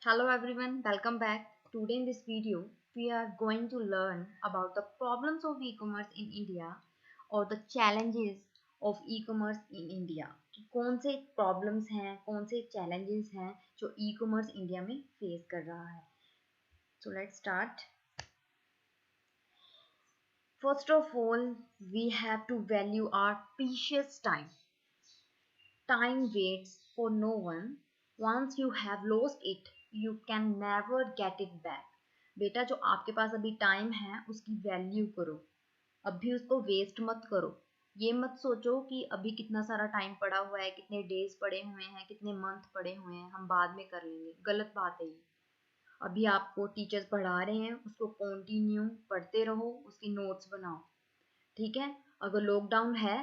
Hello everyone, welcome back. Today in this video, we are going to learn about the problems of e-commerce in India or the challenges of e-commerce in India. कि कौन से problems हैं, कौन से challenges हैं जो e-commerce India में face कर रहा है. So let's start. First of all, we have to value our precious time. Time waits for no one. Once you have lost it, you can never get it back. बेटा जो आपके पास अभी time है उसकी value करो, अभी उसको waste मत करो. ये मत सोचो कि अभी कितना सारा टाइम पड़ा हुआ है, कितने डेज पड़े हुए हैं, कितने मंथ पड़े हुए हैं, हम बाद में कर लेंगे. गलत बात है ये. अभी आपको टीचर्स पढ़ा रहे हैं, उसको कंटिन्यू पढ़ते रहो, उसकी नोट्स बनाओ. ठीक है. अगर लॉकडाउन है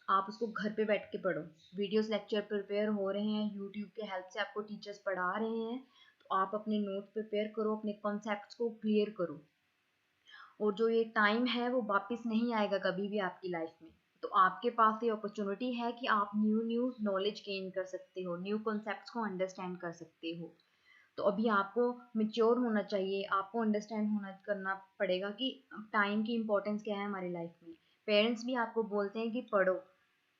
आप उसको घर पे बैठ के पढ़ो. वीडियोस लेक्चर प्रिपेयर हो रहे हैं, यूट्यूब के हेल्प से आपको टीचर्स पढ़ा रहे हैं, तो आप अपने नोट्स प्रिपेयर करो, अपने कॉन्सेप्ट्स को क्लियर करो. और जो ये टाइम है वो वापस नहीं आएगा कभी भी आपकी लाइफ में. तो आपके पास ये अपॉर्चुनिटी है कि आप न्यू नॉलेज गेन कर सकते हो, न्यू कॉन्सेप्ट्स को अंडरस्टैंड कर सकते हो. तो अभी आपको मेच्योर होना चाहिए, आपको अंडरस्टैंड होना करना पड़ेगा कि टाइम की इम्पोर्टेंस क्या है हमारी लाइफ में. पेरेंट्स भी आपको बोलते हैं कि पढ़ो.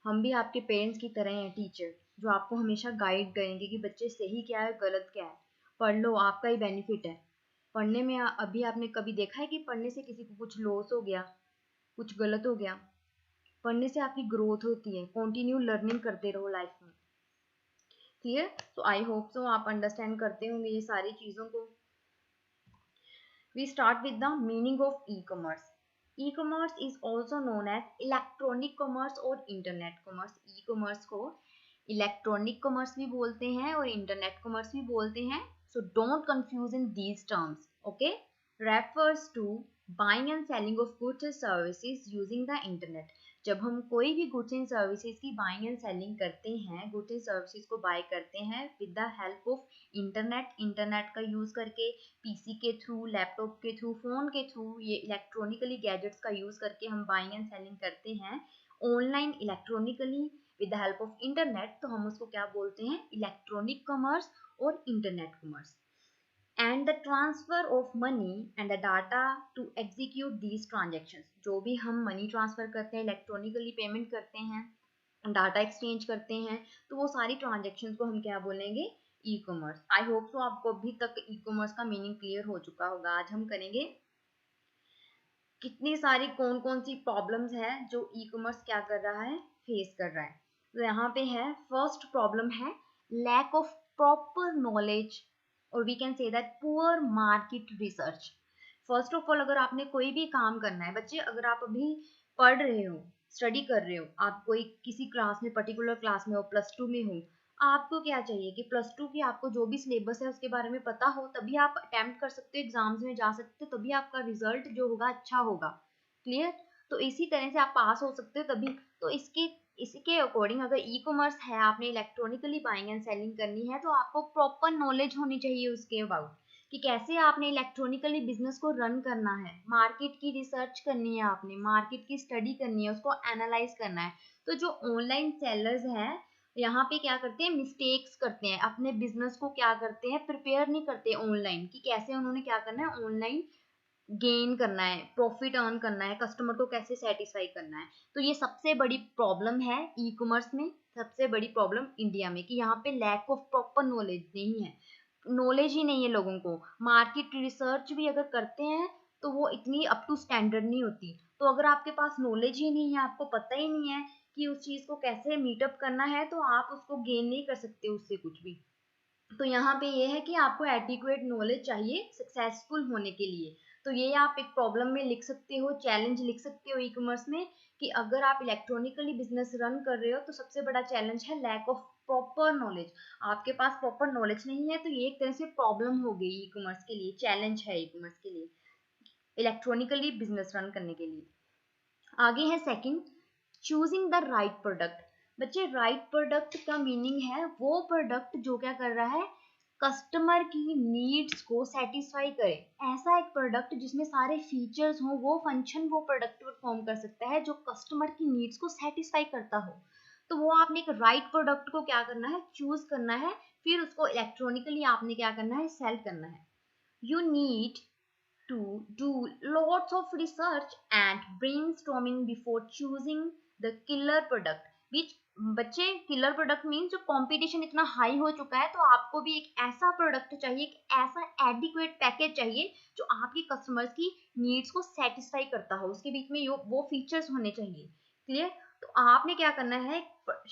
हम भी आपके पेरेंट्स की तरह हैं, टीचर जो आपको हमेशा गाइड करेंगे कि बच्चे सही क्या है गलत क्या है. पढ़ लो, आपका ही बेनिफिट है. पढ़ने में अभी आपने कभी देखा है कि पढ़ने से किसी को कुछ लॉस हो गया, कुछ गलत हो गया? पढ़ने से आपकी ग्रोथ होती है. कंटिन्यू लर्निंग करते रहो लाइफ में. क्लियर? तो आई होप सो आप अंडरस्टैंड करते होंगे ये सारी चीज़ों को. We start with the meaning of e-commerce. E-commerce is also known as electronic commerce और internet commerce. E-commerce को electronic commerce भी बोलते हैं और internet commerce भी बोलते हैं. So don't confuse in these terms. Okay? Refers to buying and selling of goods and services using the internet. जब हम कोई भी गुड्स एंड सर्विसेज की बाइंग एंड सेलिंग करते हैं, गुड्स एंड सर्विसेज को बाय करते हैं with the help of internet का यूज करके, पीसी के थ्रू, लैपटॉप के थ्रू, फोन के थ्रू, ये इलेक्ट्रॉनिकली गैजेट्स का यूज करके हम बाइंग एंड सेलिंग करते हैं online electronically with the help of internet, तो हम उसको क्या बोलते हैं? इलेक्ट्रॉनिक कॉमर्स और internet commerce. And the transfer of money and the data to execute these transactions. जो भी हम मनी ट्रांसफर करते हैं, इलेक्ट्रॉनिकली पेमेंट करते हैं, डाटा एक्सचेंज करते हैं, तो वो सारी ट्रांजेक्शंस को हम क्या बोलेंगे? E commerce. आई होप सो आपको अभी तक ई कॉमर्स का मीनिंग क्लियर हो चुका होगा. आज हम करेंगे कितनी सारी कौन कौन सी प्रॉब्लम्स है जो ई कॉमर्स क्या कर रहा है, फेस कर रहा है. तो यहाँ पे है, फर्स्ट प्रॉब्लम है लैक ऑफ प्रॉपर नॉलेज और we can say that poor market research. First of all, अगर आपने कोई भी काम करना है, बच्चे अगर आप अभी पढ़ रहे हो, स्टडी कर रहे हो, आप कोई किसी क्लास में, पर्टिकुलर क्लास में हो, +2 में हो, आपको क्या चाहिए कि +2 की आपको जो भी सिलेबस है उसके बारे में पता हो, तभी आप अटेम्प्ट कर सकते हो, एग्जाम्स में जा सकते हो, तभी आपका रिजल्ट जो होगा अच्छा होगा. क्लियर? तो इसी तरह से आप पास हो सकते हो तभी. तो इसके अकॉर्डिंग अगर ई कॉमर्स है, आपने इलेक्ट्रॉनिकली बाइंग एंड सेलिंग करनी है, तो आपको प्रॉपर नॉलेज होनी चाहिए उसके अबाउट कि कैसे आपने इलेक्ट्रॉनिकली बिजनेस को रन करना है, मार्केट की रिसर्च करनी है, आपने मार्केट की स्टडी करनी है, उसको एनालाइज करना है. तो जो ऑनलाइन सेलर्स हैं यहाँ पे क्या करते हैं? मिस्टेक्स करते हैं, अपने बिजनेस को क्या करते हैं? प्रिपेयर नहीं करते ऑनलाइन कि कैसे उन्होंने क्या करना है, ऑनलाइन गेन करना है, प्रॉफिट अर्न करना है, कस्टमर को कैसे सेटिस्फाई करना है. तो ये सबसे बड़ी प्रॉब्लम है ई कॉमर्स में, सबसे बड़ी प्रॉब्लम इंडिया में, कि यहाँ पे लैक ऑफ प्रॉपर नॉलेज नहीं है. नॉलेज ही नहीं है लोगों को. मार्केट रिसर्च भी अगर करते हैं तो वो इतनी अप टू स्टैंडर्ड नहीं होती. तो अगर आपके पास नॉलेज ही नहीं है, आपको पता ही नहीं है कि उस चीज को कैसे मीटअप करना है, तो आप उसको गेन नहीं कर सकते उससे कुछ भी. तो यहाँ पे ये है कि आपको एडिक्वेट नॉलेज चाहिए सक्सेसफुल होने के लिए. तो ये आप एक प्रॉब्लम में लिख सकते हो, चैलेंज लिख सकते हो ई कॉमर्स में, कि अगर आप इलेक्ट्रॉनिकली बिजनेस रन कर रहे हो तो सबसे बड़ा चैलेंज है लैक ऑफ प्रॉपर नॉलेज. आपके पास प्रॉपर नॉलेज नहीं है, तो ये एक तरह से प्रॉब्लम हो गई ई कॉमर्स के लिए, चैलेंज है ई कॉमर्स के लिए, इलेक्ट्रॉनिकली बिजनेस रन करने के लिए. आगे है second, choosing the right product. बच्चे राइट प्रोडक्ट का मीनिंग है वो प्रोडक्ट जो क्या कर रहा है, कस्टमर की नीड्स को सेटिस्फाई करे. ऐसा एक प्रोडक्ट जिसमें सारे फीचर्स हो, वो फंक्शन वो प्रोडक्ट परफॉर्म कर सकता है जो कस्टमर की नीड्स को सेटिस्फाई करता हो. तो वो आपने एक राइट प्रोडक्ट को क्या करना है, चूज करना है, फिर उसको इलेक्ट्रॉनिकली आपने क्या करना है, सेल करना है. You need to do lots of research and brainstorming before choosing the killer product. which बच्चे, किलर प्रोडक्ट मीन्स जो कंपटीशन इतना हाई हो चुका है, तो आपको भी एक ऐसा प्रोडक्ट चाहिए, एक ऐसा एडिक्वेट पैकेज चाहिए जो आपके कस्टमर्स की नीड्स को सेटिस्फाई करता हो, उसके बीच में वो फीचर्स होने चाहिए. क्लियर. तो आपने क्या करना है,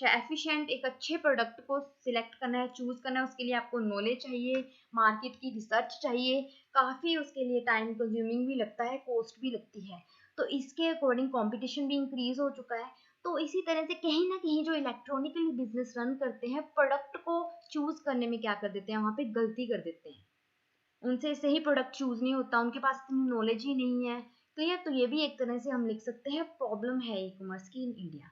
एफिशिएंट एक अच्छे प्रोडक्ट को सिलेक्ट करना है, चूज करना है. उसके लिए आपको नॉलेज चाहिए, मार्केट की रिसर्च चाहिए, काफ़ी उसके लिए टाइम कंज्यूमिंग भी लगता है, कॉस्ट भी लगती है. तो इसके अकॉर्डिंग कंपटीशन भी इंक्रीज हो चुका है. तो इसी तरह से कहीं ना कहीं जो इलेक्ट्रॉनिकली बिजनेस रन करते हैं, प्रोडक्ट को चूज करने में क्या कर देते हैं, वहाँ पे गलती कर देते हैं. उनसे सही प्रोडक्ट चूज नहीं होता, उनके पास इतनी नॉलेज ही नहीं है. क्लियर. तो ये भी एक तरह से हम लिख सकते हैं प्रॉब्लम है ई कॉमर्स की इन इंडिया.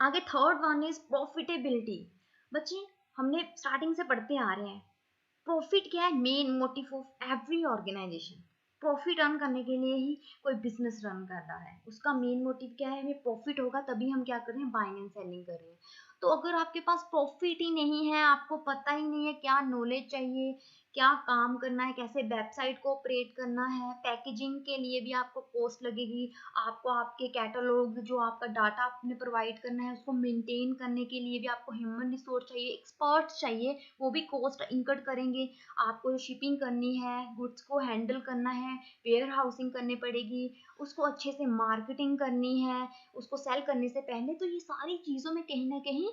आगे थर्ड वन इज प्रॉफिटेबिलिटी. बच्चे हमने स्टार्टिंग से पढ़ते आ रहे हैं, प्रॉफिट क्या है, main motive of every organisation. Profit earn करने के लिए ही कोई बिजनेस रन कर रहा है, उसका मेन मोटिव क्या है, हमें प्रॉफिट होगा तभी हम क्या कर रहे हैं, बाइंग एंड सेलिंग कर रहे हैं. तो अगर आपके पास प्रॉफिट ही नहीं है, आपको पता ही नहीं है क्या नॉलेज चाहिए, क्या काम करना है, कैसे वेबसाइट को ऑपरेट करना है, पैकेजिंग के लिए भी आपको कॉस्ट लगेगी, आपको आपके कैटलॉग जो आपका डाटा आपने प्रोवाइड करना है उसको मेंटेन करने के लिए भी आपको ह्यूमन रिसोर्स चाहिए, एक्सपर्ट्स चाहिए, वो भी कॉस्ट इनकट करेंगे. आपको शिपिंग करनी है, गुड्स को हैंडल करना है, वेयर हाउसिंग करनी पड़ेगी, उसको अच्छे से मार्केटिंग करनी है, उसको सेल करने से पहले. तो ये सारी चीज़ों में कहीं ना कहीं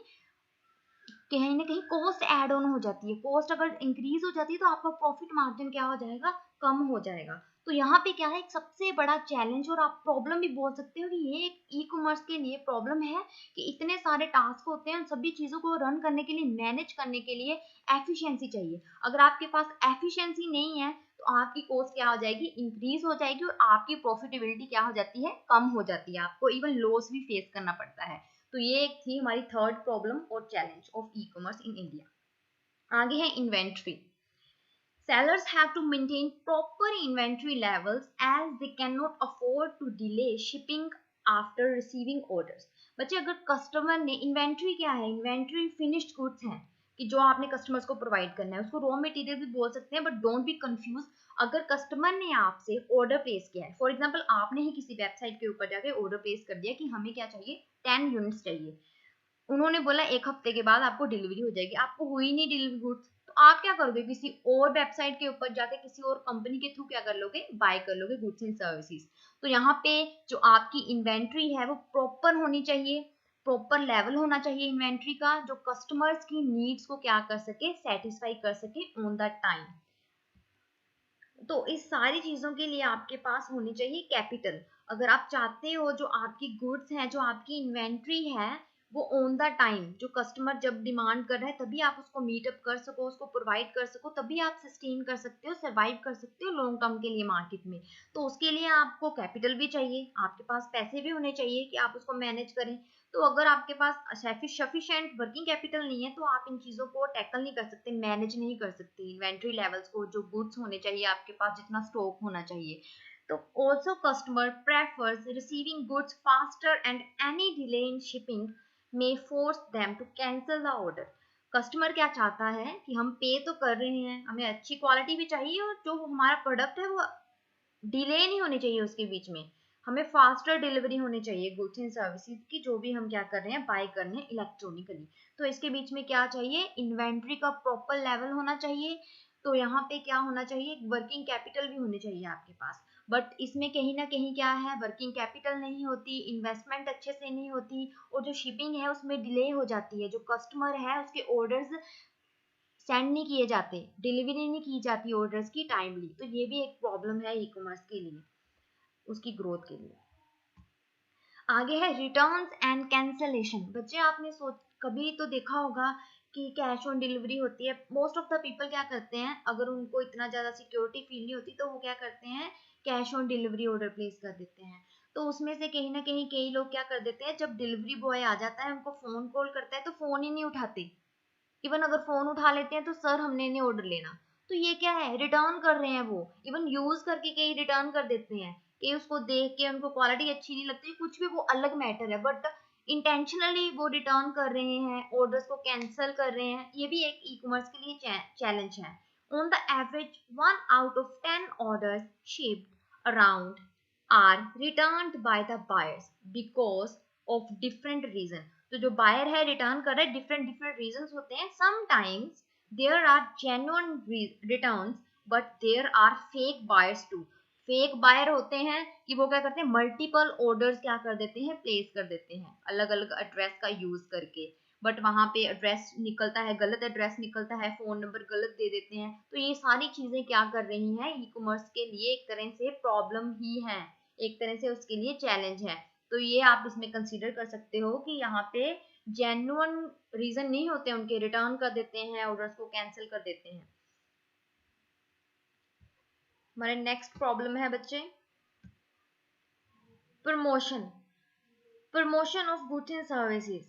कॉस्ट ऐड ऑन हो जाती है. कॉस्ट अगर इंक्रीज हो जाती है तो आपका प्रॉफिट मार्जिन क्या हो जाएगा, कम हो जाएगा. तो यहाँ पे क्या है, एक सबसे बड़ा चैलेंज और आप प्रॉब्लम भी बोल सकते हो कि ये एक ई कॉमर्स के लिए प्रॉब्लम है कि इतने सारे टास्क होते हैं, उन सभी चीज़ों को रन करने के लिए, मैनेज करने के लिए एफिशिएंसी चाहिए. अगर आपके पास एफिशिएंसी नहीं है तो आपकी कॉस्ट क्या हो जाएगी, इंक्रीज हो जाएगी, और आपकी प्रॉफिटेबिलिटी क्या हो जाती है, कम हो जाती है. आपको इवन लॉस भी फेस करना पड़ता है. तो ये एक थी हमारी थर्ड प्रॉब्लम और challenge of e commerce in India. आगे है inventory. Sellers have to maintain proper inventory levels as they cannot afford to delay shipping after receiving orders. बच्चे अगर कस्टमर ने, इन्वेंट्री क्या है, इन्वेंट्री फिनिश्ड गुड्स हैं कि जो आपने कस्टमर्स को प्रोवाइड करना है, उसको रॉ मटेरियल भी बोल सकते हैं, बट डोंट बी कंफ्यूज. अगर कस्टमर ने आपसे ऑर्डर प्लेस किया है, फॉर एग्जांपल आपने ही किसी वेबसाइट के ऊपर जाके ऑर्डर प्लेस कर दिया कि हमें क्या चाहिए, 10 यूनिट्स चाहिए. उन्होंने बोला एक हफ्ते के बाद आपको डिलीवरी हो जाएगी, आपको हुई नहीं डिलीवरी गुड्स, तो आप क्या करोगे, किसी और वेबसाइट के ऊपर जाके किसी और कंपनी के थ्रू क्या कर लोगे, बाय कर लोगे गुड्स एंड सर्विसेज. तो यहाँ पे जो आपकी इन्वेंट्री है वो प्रॉपर होनी चाहिए, प्रॉपर लेवल होना चाहिए इन्वेंट्री का, जो कस्टमर्स की नीड्स को क्या कर सके, सेटिस्फाई कर सके ऑन द टाइम. तो इस सारी चीजों के लिए आपके पास होनी चाहिए कैपिटल. अगर आप चाहते हो जो आपकी गुड्स हैं, जो आपकी इन्वेंट्री है, वो ऑन द टाइम, जो कस्टमर जब डिमांड कर रहा है तभी आप उसको मीटअप कर सको, उसको प्रोवाइड कर सको, तभी आप सस्टेन कर सकते हो, सर्वाइव कर सकते हो लॉन्ग टर्म के लिए मार्केट में. तो उसके लिए आपको कैपिटल भी चाहिए, आपके पास पैसे भी होने चाहिए कि आप उसको मैनेज करें. तो अगर आपके पास सफिशिएंट वर्किंग कैपिटल नहीं है तो आप इन चीज़ों को टैकल नहीं कर सकते, मैनेज नहीं कर सकते इन्वेंट्री लेवल्स को, जो गुड्स होने चाहिए आपके पास, जितना स्टॉक होना चाहिए. तो also customer prefers receiving goods faster and any delay in shipping may force them to cancel the order. Customer क्या चाहता है कि हम पे तो कर रहे हैं, हमें अच्छी क्वालिटी भी चाहिए, और जो हमारा प्रोडक्ट है वो डिले नहीं होनी चाहिए उसके बीच में, हमें फास्टर डिलीवरी होनी चाहिए गुड्स एंड सर्विसेज की, जो भी हम क्या कर रहे हैं, बाय करने हैं इलेक्ट्रॉनिकली. तो इसके बीच में क्या चाहिए, इन्वेंट्री का प्रॉपर लेवल होना चाहिए. तो यहाँ पे क्या होना चाहिए, वर्किंग कैपिटल भी होनी चाहिए आपके पास. बट इसमें कहीं ना कहीं क्या है, वर्किंग कैपिटल नहीं होती, इन्वेस्टमेंट अच्छे से नहीं होती, और जो शिपिंग है उसमें डिले हो जाती है, जो कस्टमर है उसके ऑर्डर्स सेंड नहीं किए जाते, डिलीवरी नहीं की जाती ऑर्डर्स की टाइमली. तो ये भी एक प्रॉब्लम है ई कॉमर्स के लिए, उसकी ग्रोथ के लिए. आगे है रिटर्न्स एंड कैंसलेशन. बच्चे आपने सोच कभी तो देखा होगा कि कैश ऑन डिलीवरी होती है. मोस्ट ऑफ द पीपल क्या करते हैं, अगर उनको इतना ज़्यादा सिक्योरिटी फील नहीं होती तो वो क्या करते हैं, cash on delivery order place कर देते हैं. तो उसमें से कहीं ना कहीं कई लोग क्या कर देते हैं, जब डिलीवरी बॉय आ जाता है उनको फ़ोन कॉल करता है तो फ़ोन ही नहीं उठाते. इवन अगर फ़ोन उठा लेते हैं तो सर हमने नहीं ऑर्डर लेना. तो ये क्या है, रिटर्न कर रहे हैं वो, इवन यूज़ करके कई रिटर्न कर देते हैं कि उसको देख के उनको क्वालिटी अच्छी नहीं लगती, कुछ भी वो अलग मैटर है. बट इंटेंशनली वो रिटर्न कर रहे हैं, ऑर्डर्स को कैंसिल कर रहे हैं, ये भी एक ई कॉमर्स के लिए चैलेंज है. On the average, 1 out of 10 orders shipped around are returned by the buyers because of different reason. तो जो बायर है रिटर्न कर रहे हैं, डिफरेंट रीजंस होते हैं. Sometimes there are genuine returns but there are fake buyers too. Fake buyer होते हैं कि वो क्या करते हैं, मल्टीपल ऑर्डर्स क्या कर देते हैं, प्लेस कर देते हैं अलग अलग एड्रेस का यूज करके, बट वहां पे एड्रेस निकलता है, गलत एड्रेस निकलता है, फोन नंबर गलत दे देते हैं. तो ये सारी चीजें क्या कर रही हैं, ई कॉमर्स के लिए एक तरह से प्रॉब्लम ही है, एक तरह से उसके लिए चैलेंज है. तो ये आप इसमें कंसीडर कर सकते हो कि यहाँ पे जेन्युइन रीजन नहीं होते, उनके रिटर्न कर देते हैं, ऑर्डर्स को कैंसिल कर देते हैं. हमारे नेक्स्ट प्रॉब्लम है बच्चे promotion. Promotion of goods and services.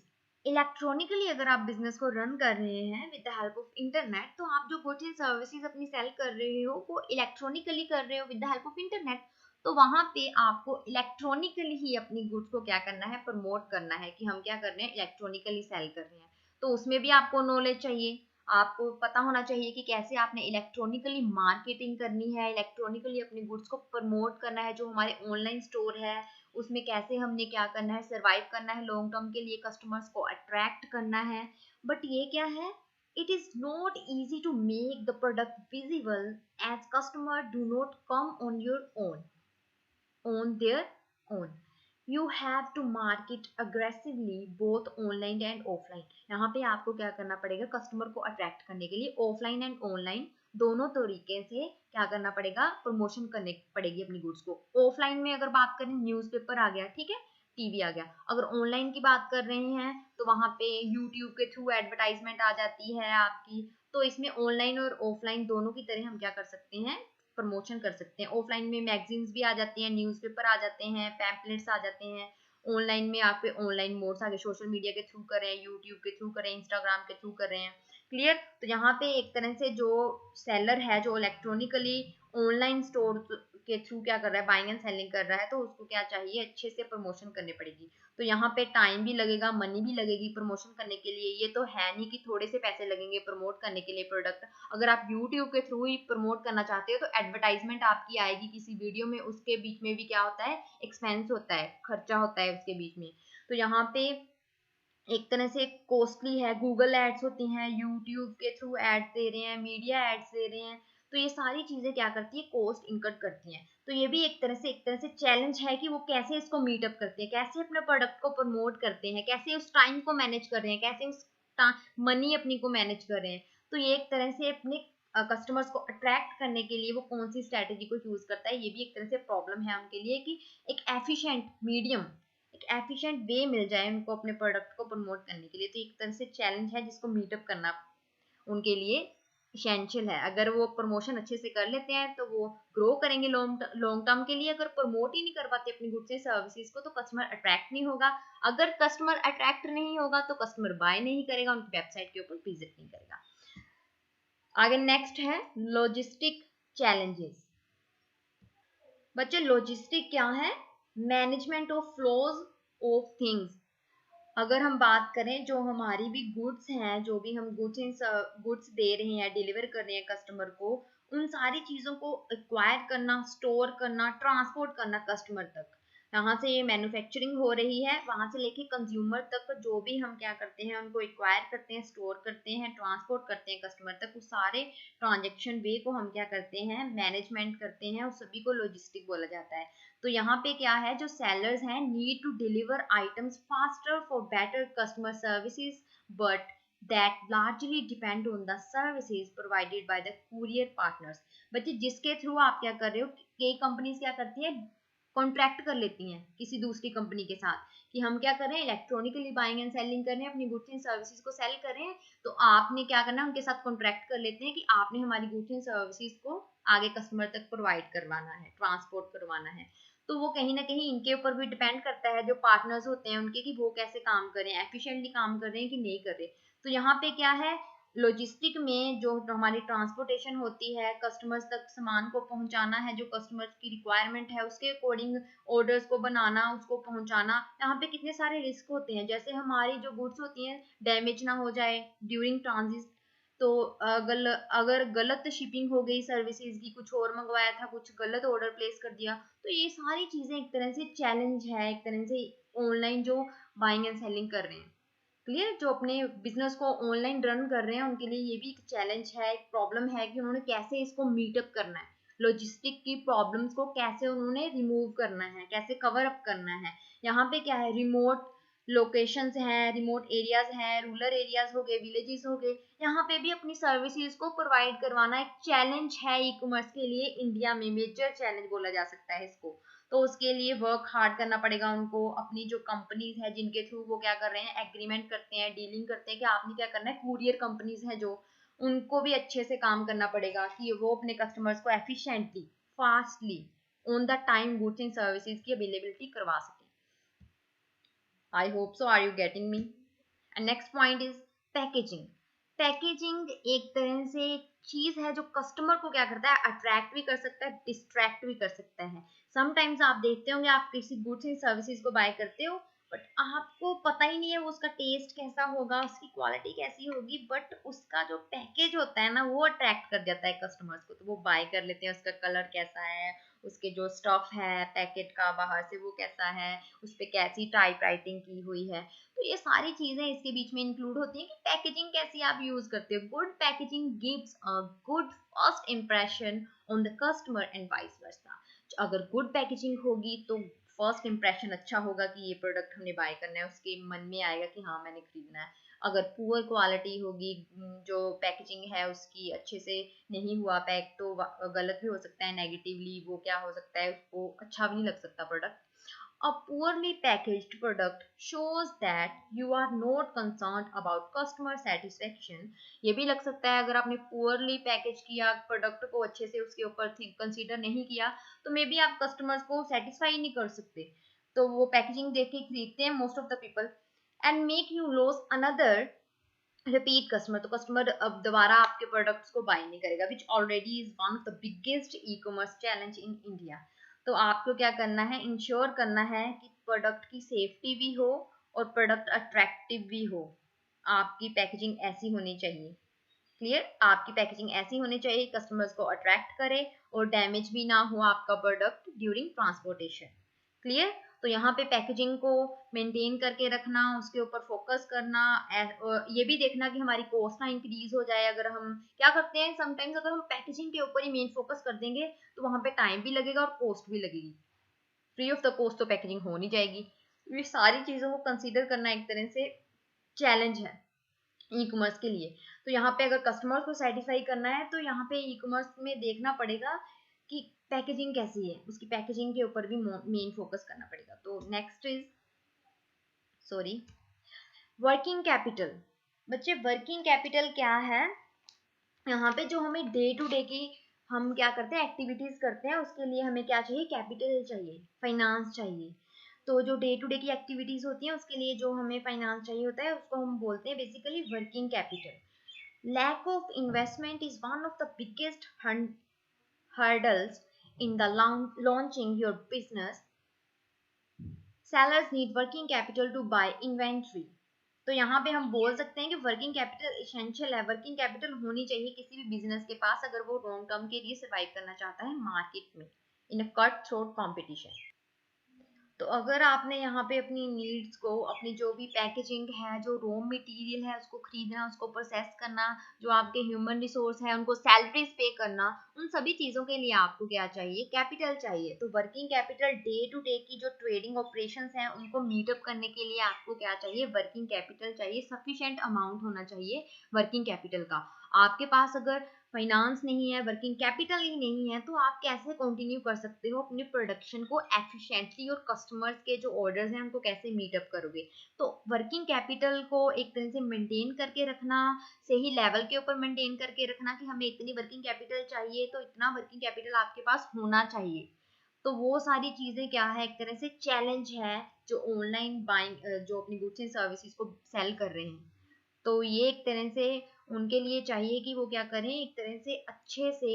Electronically अगर आप बिजनेस को रन कर रहे हैं with the help of internet, तो आप जो गुड्स एंड सर्विसेज अपनी सेल कर रहे हो वो इलेक्ट्रॉनिकली कर रहे हो with the help of internet. तो वहां पे आपको इलेक्ट्रॉनिकली ही अपनी गुड्स को क्या करना है, प्रमोट करना है कि हम क्या कर रहे हैं, इलेक्ट्रॉनिकली सेल कर रहे हैं. तो उसमें भी आपको नॉलेज चाहिए, आपको पता होना चाहिए कि कैसे आपने इलेक्ट्रॉनिकली मार्केटिंग करनी है, इलेक्ट्रॉनिकली अपनी गुड्स को प्रमोट करना है. जो हमारे ऑनलाइन स्टोर है उसमें कैसे हमने क्या करना है, सरवाइव करना है, लॉन्ग टर्म के लिए कस्टमर्स को अट्रैक्ट करना है. बट ये क्या है, it is not easy to make the product visible as customer do not come on their own. You have to market aggressively both online and offline. यहाँ पे आपको क्या करना पड़ेगा, कस्टमर को अट्रैक्ट करने के लिए ऑफलाइन एंड ऑनलाइन दोनों तरीके से क्या करना पड़ेगा, प्रमोशन करने पड़ेगी अपनी गुड्स को. ऑफलाइन में अगर बात करें, न्यूज़पेपर आ गया, ठीक है, टीवी आ गया. अगर ऑनलाइन की बात कर रहे हैं तो वहां पे यूट्यूब के थ्रू एडवर्टाइजमेंट आ जाती है आपकी. तो इसमें ऑनलाइन और ऑफलाइन दोनों की तरह हम क्या कर सकते हैं, प्रमोशन कर सकते हैं. ऑफलाइन में मैगजीन्स भी आ जाती हैं, न्यूज़पेपर आ जाते हैं, पैम्पलेट्स आ जाते हैं. ऑनलाइन में आप ऑनलाइन मोड्स आगे सोशल मीडिया के थ्रू करें, यूट्यूब के थ्रू करें, इंस्टाग्राम के थ्रू करें. क्लियर. तो यहाँ पे एक तरह से जो सेलर है जो इलेक्ट्रॉनिकली ऑनलाइन स्टोर के थ्रू क्या कर रहा है, बाइंग एंड सेलिंग कर रहा है, तो उसको क्या चाहिए, अच्छे से प्रमोशन करनी पड़ेगी. तो यहाँ पे टाइम भी लगेगा, मनी भी लगेगी प्रमोशन करने के लिए. ये तो है नहीं कि थोड़े से पैसे लगेंगे प्रमोट करने के लिए प्रोडक्ट. अगर आप यूट्यूब के थ्रू ही प्रमोट करना चाहते हो तो एडवर्टाइजमेंट आपकी आएगी किसी वीडियो में, उसके बीच में भी क्या होता है, एक्सपेंस होता है, खर्चा होता है उसके बीच में. तो यहाँ पे एक तरह से कॉस्टली है. गूगल एड्स होती हैं, यूट्यूब के थ्रू एड्स दे रहे हैं, मीडिया एड्स दे रहे हैं. तो ये सारी चीजें क्या करती है, कॉस्ट इनकट करती हैं. तो ये भी एक तरह से चैलेंज है कि वो कैसे इसको मीटअप करते हैं, कैसे अपने प्रोडक्ट को प्रमोट करते हैं, कैसे उस टाइम को मैनेज कर रहे हैं, कैसे उस मनी अपनी को मैनेज कर रहे हैं. तो ये एक तरह से अपने कस्टमर्स को अट्रैक्ट करने के लिए वो कौन सी स्ट्रेटेजी को यूज करता है, ये भी एक तरह से प्रॉब्लम है उनके लिए कि एक एफिशिएंट मीडियम, एक एफिशिएंट वे मिल जाए उनको अपने प्रोडक्ट को प्रमोट करने के लिए. तो एक तरह से चैलेंज है जिसको मीटअप करना उनके लिए एसेंशियल है. अगर वो प्रमोशन अच्छे से कर लेते हैं तो वो ग्रो करेंगे लॉन्ग टर्म के लिए. अगर प्रमोट ही नहीं कर पाते अपनी गुड्स एंड सर्विसेज को तो कस्टमर अट्रैक्ट नहीं होगा. अगर कस्टमर अट्रैक्ट नहीं होगा तो कस्टमर बाय नहीं करेगा, उनकी वेबसाइट के ऊपर विजिट नहीं करेगा. आगे नेक्स्ट है लॉजिस्टिक चैलेंजेस. बच्चे लॉजिस्टिक क्या है, management of flows of things. अगर हम बात करें जो हमारी भी गुड्स हैं, जो भी हम गुड्स दे रहे हैं, डिलीवर कर रहे हैं कस्टमर को, उन सारी चीज़ों को एक्वायर करना, स्टोर करना, ट्रांसपोर्ट करना कस्टमर तक. यहाँ से ये मैन्युफैक्चरिंग हो रही है, वहां से लेके कंज्यूमर तक जो भी हम क्या करते हैं, उनको एक्वायर करते हैं, स्टोर करते हैं, ट्रांसपोर्ट करते हैं कस्टमर तक, उस सारे ट्रांजेक्शन वे को हम क्या करते हैं, मैनेजमेंट करते हैं, उस सभी को लॉजिस्टिक बोला जाता है. तो यहाँ पे क्या है, जो सेलर्स हैं need to deliver items faster for better customer services, but that largely depend on the services provided by the courier partners. बच्चे जिसके थ्रू आप क्या कर रहे हो, कई कंपनीज क्या करती है, कॉन्ट्रैक्ट कर लेती हैं किसी दूसरी कंपनी के साथ कि हम क्या कर रहे हैं, इलेक्ट्रॉनिकली बाइंग एंड सेलिंग कर रहे हैं, अपनी गुड्स एंड सर्विसेज को सेल कर रहे हैं. तो आपने क्या करना है, उनके साथ कॉन्ट्रैक्ट कर लेते हैं कि आपने हमारी गुड्स एंड सर्विसेज को आगे कस्टमर तक प्रोवाइड करवाना है, ट्रांसपोर्ट करवाना है. तो वो कहीं ना कहीं इनके ऊपर भी डिपेंड करता है, जो पार्टनर्स होते हैं उनके, कि वो कैसे काम कर रहे हैं, एफिशिएंटली काम कर रहे हैं कि नहीं कर रहे. तो यहाँ पे क्या है, लॉजिस्टिक में जो हमारी ट्रांसपोर्टेशन होती है, कस्टमर्स तक सामान को पहुंचाना है, जो कस्टमर्स की रिक्वायरमेंट है उसके अकॉर्डिंग ऑर्डर्स को बनाना, उसको पहुंचाना, यहाँ पे कितने सारे रिस्क होते हैं। जैसे हमारी जो गुड्स होती हैं डैमेज ना हो जाए ड्यूरिंग ट्रांजिट, तो अगर गलत शिपिंग हो गई सर्विसेज की, कुछ और मंगवाया था, कुछ गलत ऑर्डर प्लेस कर दिया, तो ये सारी चीजें एक तरह से चैलेंज है, एक तरह से ऑनलाइन जो बाइंग एंड सेलिंग कर रहे हैं, क्लियर, जो अपने बिजनेस को ऑनलाइन रन कर रहे हैं उनके लिए ये भी एक चैलेंज है, एक प्रॉब्लम है कि उन्होंने कैसे इसको मीटअप करना है, लॉजिस्टिक की प्रॉब्लम्स को कैसे उन्होंने रिमूव करना है, कैसे कवर अप करना है। यहाँ पे क्या है, रिमोट लोकेशंस हैं, रिमोट एरियाज हैं, रूरल एरियाज हो गए, विलेजेस हो गए, यहाँ पे भी अपनी सर्विसेज को प्रोवाइड करवाना एक चैलेंज है ई कॉमर्स के लिए। इंडिया में मेजर चैलेंज बोला जा सकता है इसको। तो उसके लिए वर्क हार्ड करना पड़ेगा उनको। अपनी जो कंपनीज है जिनके थ्रू वो क्या कर रहे हैं, एग्रीमेंट करते हैं, डीलिंग करते हैं कि आपने क्या करना है, कुरियर कंपनीज है जो, उनको भी अच्छे से काम करना पड़ेगा कि वो अपने कस्टमर्स को efficiently, fastly, on the time goods and services की अवेलेबिलिटी करवा सके। I hope so, are you getting me? And next point is packaging. Packaging एक तरह से चीज है जो कस्टमर को क्या करता है, अट्रैक्ट भी कर सकता है, डिस्ट्रैक्ट भी कर सकता है। समटाइम्स आप देखते होंगे, आप किसी गुड्स एंड सर्विसेज को बाय करते हो, बट आपको पता ही नहीं है वो उसका टेस्ट कैसा होगा, उसकी क्वालिटी कैसी होगी, बट उसका जो पैकेज होता है ना वो अट्रैक्ट कर जाता है कस्टमर्स को, तो वो बाय कर लेते हैं। उसका कलर कैसा है, उसके जो स्टफ है पैकेट का बाहर से वो कैसा है, उस पर कैसी टाइप राइटिंग की हुई है, तो ये सारी चीजें इसके बीच में इंक्लूड होती हैं कि पैकेजिंग कैसी आप यूज करते हो। Good packaging gives a good first impression on the customer and vice versa. अगर गुड पैकेजिंग होगी तो फर्स्ट इंप्रेशन अच्छा होगा कि ये प्रोडक्ट हमने बाय करना है, उसके मन में आएगा कि हाँ मैंने खरीदना है। अगर पुअर क्वालिटी होगी, जो पैकेजिंग है उसकी अच्छे से नहीं हुआ पैक, तो गलत भी हो सकता है, नेगेटिवली वो क्या हो सकता है, उसको अच्छा भी नहीं लग सकता product. A poorly packaged product shows that you are not concerned about customer satisfaction. ये भी लग सकता है, अगर आपने poorly package किया प्रोडक्ट को, अच्छे से उसके ऊपर कंसीडर नहीं किया, तो मे बी आप कस्टमर्स को सेटिस्फाई नहीं कर सकते। तो वो पैकेजिंग देख के खरीदते हैं most of the people, and make you loss another repeat customer. तो कस्टमर अब दोबारा आपके प्रोडक्ट्स को बाय नहीं करेगा, विच already is one of the biggest e commerce challenge in India. तो आपको क्या करना है, इंश्योर करना है कि प्रोडक्ट की सेफ्टी भी हो और प्रोडक्ट अट्रैक्टिव भी हो। आपकी पैकेजिंग ऐसी होनी चाहिए, क्लियर, आपकी पैकेजिंग ऐसी होनी चाहिए कस्टमर्स को अट्रैक्ट करे और डैमेज भी ना हो आपका प्रोडक्ट ड्यूरिंग ट्रांसपोर्टेशन, क्लियर। तो यहाँ पे पैकेजिंग को मेंटेन करके रखना, उसके ऊपर फोकस करना, ये भी देखना कि हमारी कॉस्ट ना इंक्रीज हो जाए। अगर हम क्या करते हैं समटाइम्स, अगर हम पैकेजिंग के ऊपर ही मेन फोकस कर देंगे तो वहां पे टाइम भी लगेगा और कॉस्ट भी लगेगी, फ्री ऑफ द कॉस्ट तो पैकेजिंग हो नहीं जाएगी। ये सारी चीजों को कंसीडर करना एक तरह से चैलेंज है ई कॉमर्स के लिए। तो यहाँ पे अगर कस्टमर को सेटिस्फाई करना है तो यहाँ पे ई कॉमर्स में देखना पड़ेगा कि पैकेजिंग कैसी है, उसकी पैकेजिंग के ऊपर भी मेन फोकस करना पड़ेगा। तो next is sorry working capital. बच्चे वर्किंग कैपिटल क्या है, यहाँ पे जो हमें डे टू डे की हम क्या करते हैं एक्टिविटीज करते हैं, उसके लिए हमें क्या चाहिए, कैपिटल चाहिए, फाइनेंस चाहिए। तो जो डे टू डे की एक्टिविटीज होती हैं उसके लिए जो हमें फाइनेंस चाहिए होता है उसको हम बोलते हैं basically working capital. Lack of investment is one of the biggest hurdles in the launching your business. Sellers need working capital to buy inventory. तो यहाँ पे हम बोल सकते हैं कि वर्किंग कैपिटल इसेंशियल है, वर्किंग कैपिटल होनी चाहिए किसी भी बिजनेस के पास अगर वो लॉन्ग टर्म के लिए सर्वाइव करना चाहता है मार्केट में इन अ कट थ्रोट कॉम्पिटिशन। तो अगर आपने यहाँ पे अपनी नीड्स को, अपनी जो भी पैकेजिंग है, जो रॉ मटेरियल है उसको खरीदना, उसको प्रोसेस करना, जो आपके ह्यूमन रिसोर्स है उनको सैलरीज पे करना, उन सभी चीज़ों के लिए आपको क्या चाहिए, कैपिटल चाहिए। तो working capital day to day की जो ट्रेडिंग ऑपरेशंस हैं उनको मीटअप करने के लिए आपको क्या चाहिए, वर्किंग कैपिटल चाहिए। सफिशिएंट अमाउंट होना चाहिए वर्किंग कैपिटल का। आपके पास अगर फाइनेंस नहीं है, वर्किंग कैपिटल ही नहीं है, तो आप कैसे कंटिन्यू कर सकते हो अपनी प्रोडक्शन को एफिशिएंटली और कस्टमर्स के जो ऑर्डर्स हैं उनको कैसे मीटअप करोगे। तो वर्किंग कैपिटल को एक तरह से मेंटेन करके रखना, सही लेवल के ऊपर मेंटेन करके रखना कि हमें इतनी वर्किंग कैपिटल चाहिए तो इतना वर्किंग कैपिटल आपके पास होना चाहिए। तो वो सारी चीजें क्या है, एक तरह से चैलेंज है जो ऑनलाइन बाइंग, जो अपनी गुड्स एंड सर्विसेज को सेल कर रहे हैं। तो ये एक तरह से उनके लिए चाहिए कि वो क्या करें, एक तरह से अच्छे से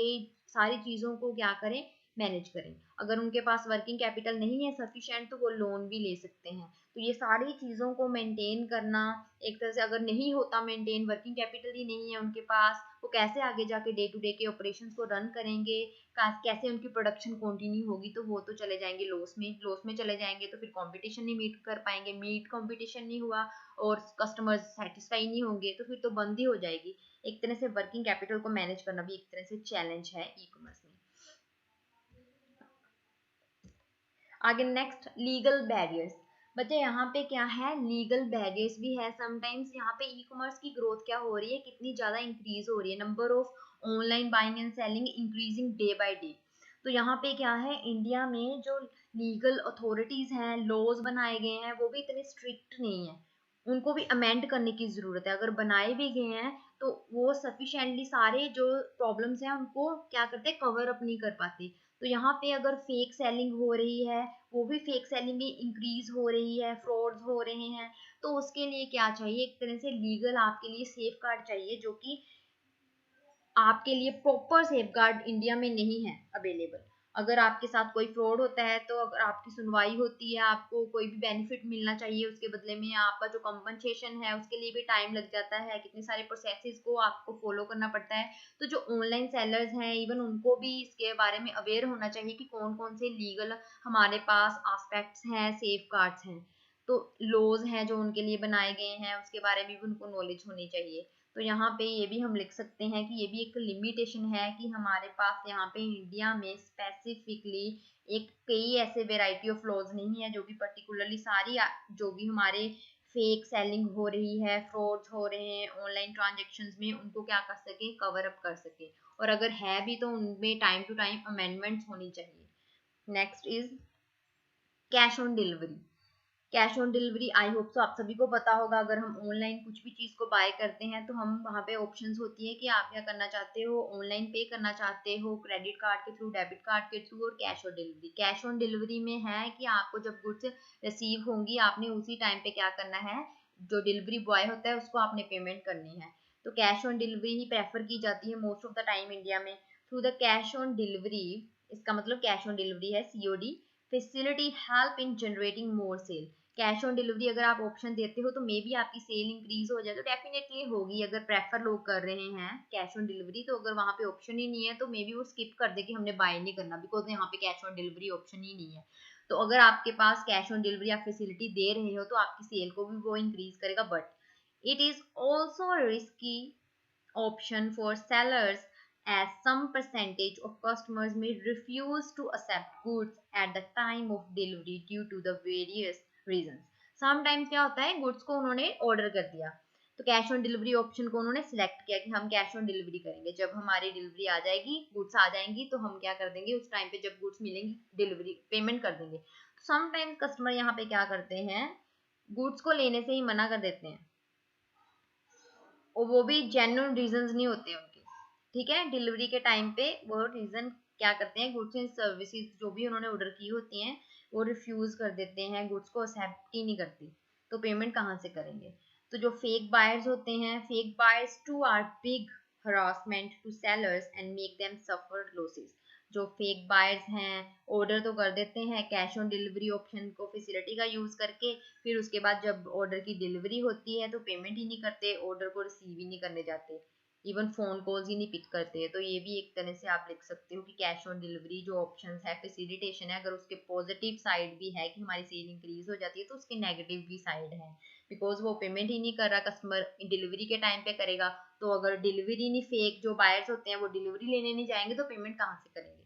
सारी चीज़ों को क्या करें, मैनेज करें। अगर उनके पास वर्किंग कैपिटल नहीं है सफिशिएंट तो वो लोन भी ले सकते हैं। तो ये सारी चीज़ों को मेंटेन करना, एक तरह से अगर नहीं होता मेंटेन, वर्किंग कैपिटल ही नहीं है उनके पास, वो कैसे आगे जाके डे टू डे के ऑपरेशंस को रन करेंगे, कैसे उनकी प्रोडक्शन कंटिन्यू होगी, तो वो तो चले जाएंगे लॉस में चले जाएंगे। तो फिर कंपटीशन नहीं मीट कर पाएंगे, कंपटीशन नहीं हुआ और कस्टमर्स सेटिस्फाई नहीं होंगे तो फिर तो बंद ही हो जाएगी। एक तरह से वर्किंग कैपिटल को मैनेज करना भी एक तरह से चैलेंज है ई कॉमर्स में। आगे नेक्स्ट लीगल बैरियर्स। बच्चे यहाँ पे क्या है, लीगल बैरियर्स भी है समटाइम्स। यहाँ पे ई कॉमर्स की ग्रोथ क्या हो रही है, कितनी ज़्यादा इंक्रीज हो रही है, number of online buying and selling increasing day by day. तो यहाँ पे क्या है, इंडिया में जो लीगल अथॉरिटीज़ हैं, लॉज बनाए गए हैं, वो भी इतने स्ट्रिक्ट नहीं है, उनको भी अमेंड करने की ज़रूरत है। अगर बनाए भी गए हैं तो वो सफिशेंटली सारे जो प्रॉब्लम्स हैं उनको क्या करते, कवर अप नहीं कर पाते। तो यहाँ पे अगर फेक सेलिंग हो रही है, वो भी फेक सेलिंग भी इंक्रीज हो रही है, फ्रॉड्स हो रहे हैं, तो उसके लिए क्या चाहिए, एक तरह से लीगल आपके लिए सेफ गार्ड चाहिए, जो कि आपके लिए प्रॉपर सेफ गार्ड इंडिया में नहीं है अवेलेबल। अगर आपके साथ कोई फ्रॉड होता है तो अगर आपकी सुनवाई होती है, आपको कोई भी बेनिफिट मिलना चाहिए उसके बदले में, आपका जो कंपनसेशन है उसके लिए भी टाइम लग जाता है, कितने सारे प्रोसेसेस को आपको फॉलो करना पड़ता है। तो जो ऑनलाइन सेलर्स हैं इवन उनको भी इसके बारे में अवेयर होना चाहिए कि कौन कौन से लीगल हमारे पास एस्पेक्ट्स हैं, सेफ गार्ड्स हैं, तो लॉज हैं जो उनके लिए बनाए गए हैं उसके बारे में भी उनको नॉलेज होनी चाहिए। तो यहाँ पे ये भी हम लिख सकते हैं कि ये भी एक लिमिटेशन है कि हमारे पास यहाँ पे इंडिया में स्पेसिफिकली एक कई ऐसे वेराइटी ऑफ लॉज नहीं है जो कि पर्टिकुलरली सारी जो भी हमारे फेक सेलिंग हो रही है, फ्रॉड्स हो रहे हैं ऑनलाइन ट्रांजेक्शन्स में, उनको क्या कर सके, कवर अप कर सके। और अगर है भी तो उनमें टाइम टू टाइम अमेंडमेंट्स होनी चाहिए। Next is cash on delivery. Cash on delivery I hope सो आप सभी को पता होगा। अगर हम ऑनलाइन कुछ भी चीज़ को बाय करते हैं तो हम वहाँ पे ऑप्शंस होती है कि आप क्या करना चाहते हो, ऑनलाइन पे करना चाहते हो क्रेडिट कार्ड के थ्रू, डेबिट कार्ड के थ्रू, और cash on delivery. Cash on delivery में है कि आपको जब गुड्स रिसीव होंगी आपने उसी टाइम पे क्या करना है, जो डिलीवरी बॉय होता है उसको आपने पेमेंट करनी है। तो कैश ऑन डिलीवरी ही प्रेफर की जाती है most of the time India में। Through the cash on delivery, इसका मतलब कैश ऑन डिलीवरी है COD, facility help in generating more sale. Cash on delivery अगर आप ऑप्शन देते हो तो मे बी आपकी सेल इंक्रीज हो जाए, तो डेफिनेटली होगी अगर प्रेफर लोग कर रहे हैं कैश ऑन डिलीवरी। तो अगर वहाँ पे ऑप्शन ही नहीं है तो मे बी वो स्किप कर दे कि हमने बाय नहीं करना, बिकॉज यहाँ पे कैश ऑन डिलीवरी ऑप्शन ही नहीं है। तो अगर आपके पास कैश ऑन डिलीवरी आप फैसिलिटी दे रहे हो तो आपकी सेल को भी वो इंक्रीज करेगा, but it is also risky option for sellers as some percentage of customers may refuse to accept goods at the time of delivery due to the various reasons. Sometimes क्या होता है, goods को उन्होंने order कर दिया तो cash on delivery option को उन्होंने सिलेक्ट किया कि हम कैश ऑन डिलीवरी करेंगे, जब हमारी डिलीवरी आ जाएगी, गुड्स आ जाएंगी तो हम क्या कर देंगे, उस टाइम पे जब गुड्स मिलेंगी डिलीवरी पेमेंट कर देंगे। तो समटाइम्स कस्टमर यहाँ पे क्या करते हैं, गुड्स को लेने से ही मना कर देते हैं, और वो भी जेन्युइन रीजंस नहीं होते उनके, ठीक है। डिलीवरी के टाइम पे वो रीजन क्या करते हैं, गुड्स एंड सर्विसेज जो भी उन्होंने ऑर्डर की होती हैं वो रिफ्यूज कर देते हैं, गुड्स को एक्सेप्ट ही नहीं करती, तो पेमेंट कहाँ से करेंगे। तो जो फेक बायर्स होते हैं, fake buyers too are big harassment to sellers and make them suffer losses. जो फेक बायर्स हैं ऑर्डर तो कर देते हैं कैश ऑन डिलीवरी ऑप्शन को फैसिलिटी का यूज करके, फिर उसके बाद जब ऑर्डर की डिलीवरी होती है तो पेमेंट ही नहीं करते, ऑर्डर को रिसीव ही नहीं करने जाते, इवन फोन कॉल्स ही नहीं पिक करते। तो ये भी एक तरह से आप लिख सकते हो कि कैश ऑन डिलीवरी जो ऑप्शन है, फैसिलिटेशन है, अगर उसके पॉजिटिव साइड भी है कि हमारी सेल इंक्रीज हो जाती है, तो उसके नेगेटिव भी साइड है, बिकॉज वो पेमेंट ही नहीं कर रहा, कस्टमर डिलीवरी के टाइम पे करेगा। तो अगर डिलीवरी नहीं, फेक जो बायर्स होते हैं वो डिलीवरी लेने नहीं जाएंगे तो पेमेंट कहाँ से करेंगे।